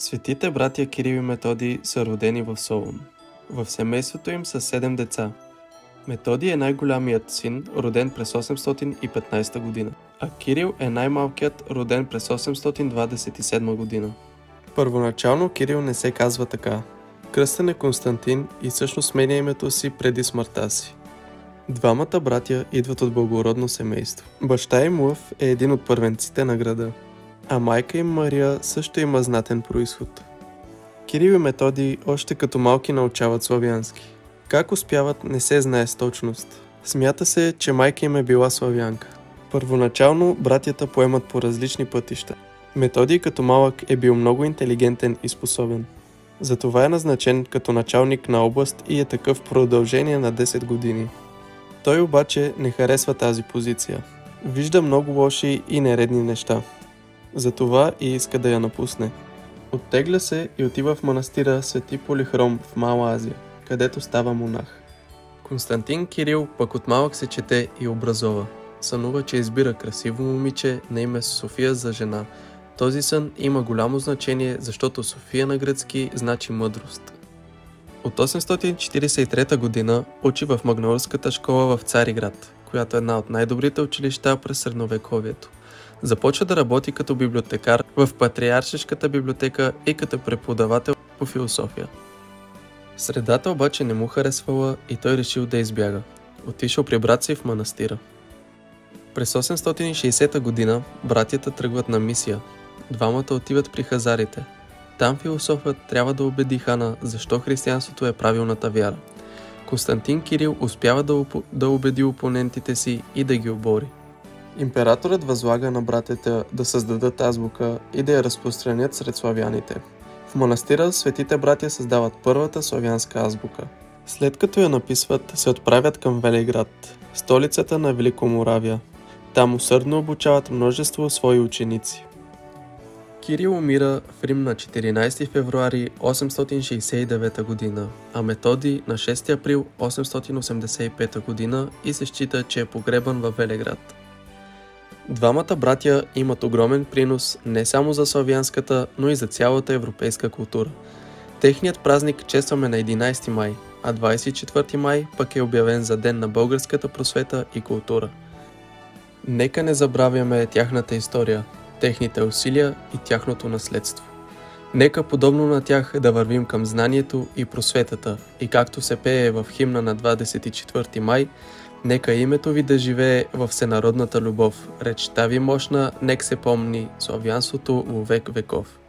Светите братя Кирил и Методий са родени в Солун. В семейството им са 7 деца. Методий е най-голямият син, роден през 815 година, а Кирил е най-малкият, роден през 827 година. Първоначално Кирил не се казва така. Кръстен е Константин и всъщност сменя името си преди смъртта си. Двамата братя идват от благородно семейство. Баща им Лъв е един от първенците на града, а майка им Мария също има знатен произход. Кирил и Методий още като малки научават славянски. Как успяват, не се знае с точност. Смята се, че майка им е била славянка. Първоначално братята поемат по различни пътища. Методий като малък е бил много интелигентен и способен. Затова е назначен като началник на област и е такъв в продължение на 10 години. Той обаче не харесва тази позиция. Вижда много лоши и нередни неща. Затова и иска да я напусне. Оттегля се и отива в манастира Свети Полихром в Мала Азия, където става монах. Константин Кирил пък от малък се чете и образова. Сънува, че избира красиво момиче на име София за жена. Този сън има голямо значение, защото София на гръцки значи мъдрост. От 843 година учи в Магнаурската школа в Цариград, която е една от най-добрите училища през средновековието. Започва да работи като библиотекар в Патриаршишката библиотека и като преподавател по философия. Средата обаче не му харесвала и той решил да избяга. Отишъл при брат си в манастира. През 860 година братята тръгват на мисия. Двамата отиват при хазарите. Там философът трябва да убеди хана защо християнството е правилната вяра. Константин Кирил успява да убеди опонентите си и да ги обори. Императорът възлага на братята да създадат азбука и да я разпространят сред славяните. В манастира светите братя създават първата славянска азбука. След като я написват, се отправят към Велиград, столицата на Великоморавия. Там усърдно обучават множество свои ученици. Кирил умира в Рим на 14 февруари 869 година, а Методий на 6 април 885 година и се счита, че е погребан във Велиград. Двамата братя имат огромен принос не само за славянската, но и за цялата европейска култура. Техният празник честваме на 11 май, а 24 май пък е обявен за ден на българската просвета и култура. Нека не забравяме тяхната история, техните усилия и тяхното наследство. Нека подобно на тях да вървим към знанието и просветата и както се пее в химна на 24 май, нека името ви да живее в всенародната любов, речта ви мощна, нек се помни славянството во век веков.